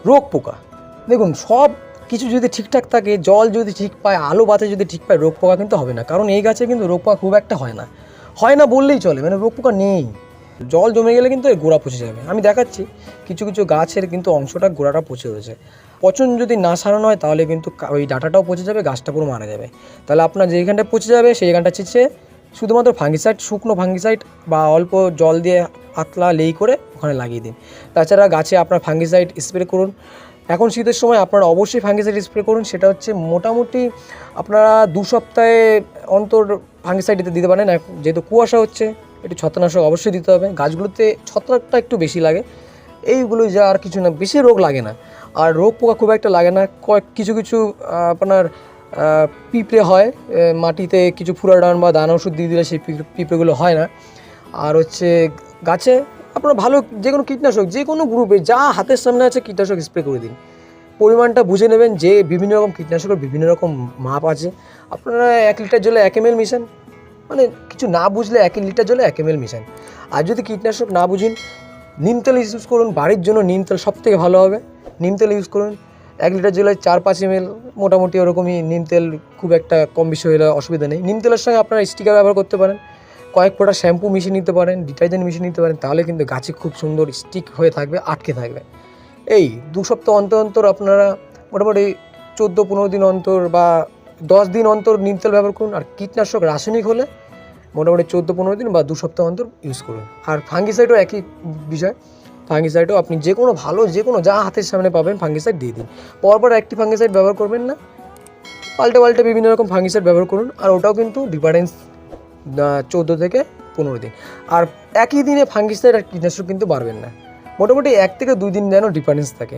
রোগ পোকা, দেখুন সব কিছু যদি ঠিকঠাক থাকে, জল যদি ঠিক পায়, আলো বাতাস যদি ঠিক পায়, রোগ পোকা কিন্তু হবে না। কারণ এই গাছে কিন্তু রোগ পোকা খুব একটা হয় না বললেই চলে, মানে রোগ পোকা নেই। জল জমে গেলে কিন্তু এর গোড়া পচে যাবে। আমি দেখাচ্ছি কিছু কিছু গাছের কিন্তু অংশটা গোড়াটা পচে রয়েছে। পচন যদি না সারানো হয় তাহলে কিন্তু ওই ডাঁটাটাও পচে যাবে, গাছটা পুরো মারা যাবে। তাহলে আপনার যেখানটা পচে যাবে সেইখানটা চিচে শুধুমাত্র ফাঙ্গিসাইড, শুকনো ফাঙ্গিসাইড বা অল্প জল দিয়ে পাতলা লেই করে ওখানে লাগিয়ে দিন। তাছাড়া গাছে আপনার ফাঙ্গিসাইড স্প্রে করুন। এখন শীতের সময় আপনারা অবশ্যই ফাঙ্গিসাইড স্প্রে করুন। সেটা হচ্ছে মোটামুটি আপনারা 2 সপ্তাহে অন্তর ফাঙ্গিসাইড দিতে পারেন। যেহেতু কুয়াশা হচ্ছে, একটু ছত্রাকনাশক অবশ্যই দিতে হবে। গাছগুলোতে ছত্রাকটা একটু বেশি লাগে, এইগুলো যা, আর কিছু না, বেশি রোগ লাগে না। আর রোগ পোকা খুব একটা লাগে না। কিছু কিছু আপনার পিঁপড়ে হয় মাটিতে, কিছু ফুরাডান বা দানা ওষুধ দিয়ে দিলে সেই পিঁপড়েগুলো হয় না। আর হচ্ছে গাছে আপনার ভালো যে কোনো কীটনাশক, যে কোনো গ্রুপে যা হাতের সামনে আছে কীটনাশক স্প্রে করে দিন। পরিমাণটা বুঝে নেবেন যে বিভিন্ন রকম কীটনাশকের বিভিন্ন রকম মাপ আছে। আপনারা 1 লিটার জলে 1 ml মিশান, মানে কিছু না বুঝলে 1 লিটার জলে 1 ml মিশান। আর যদি কীটনাশক না বুঝেন, নিম তেল ইউজ করুন। বাড়ির জন্য নিম তেল সবথেকে ভালো হবে। নিম তেল ইউজ করুন 1 লিটার জলে 4-5 ml, মোটামুটি ওরকমই নিম তেল, খুব একটা কম বেশি হলে অসুবিধা নেই। নিম তেলের সঙ্গে আপনারা স্টিকার ব্যবহার করতে পারেন, কয়েক ফোঁটা শ্যাম্পু মিশিয়ে নিতে পারেন, ডিটারজেন্ট মিশিয়ে নিতে পারেন, তাহলে কিন্তু গাছে খুব সুন্দর স্টিক হয়ে থাকবে, আটকে থাকবে। এই 2 সপ্তাহ অন্তর অন্তর আপনারা মোটামুটি 14-15 দিন অন্তর বা 10 দিন অন্তর নিম তেল ব্যবহার করুন। আর কীটনাশক রাসায়নিক হলে মোটামুটি 14-15 দিন বা 2 সপ্তাহ অন্তর ইউজ করুন। আর ফাঙ্গিসাইডও একই বিষয়, ফাঙ্গিসাইডও আপনি যে কোনো ভালো, যে কোনো যা হাতের সামনে পাবেন ফাঙ্গিসাইড দিয়ে দিন। পরপর একটি ফাঙ্গিসাইড ব্যবহার করবেন না, পাল্টে পাল্টে বিভিন্ন রকম ফাঙ্গিসাইড ব্যবহার করুন। আর ওটাও কিন্তু ডিফারেন্স 14 থেকে 15 দিন। আর একই দিনে ফাঙ্গিসাইড আর কীটনাশক কিন্তু বাড়বেন না, মোটামুটি 1 থেকে 2 দিন যেন ডিফারেন্স থাকে।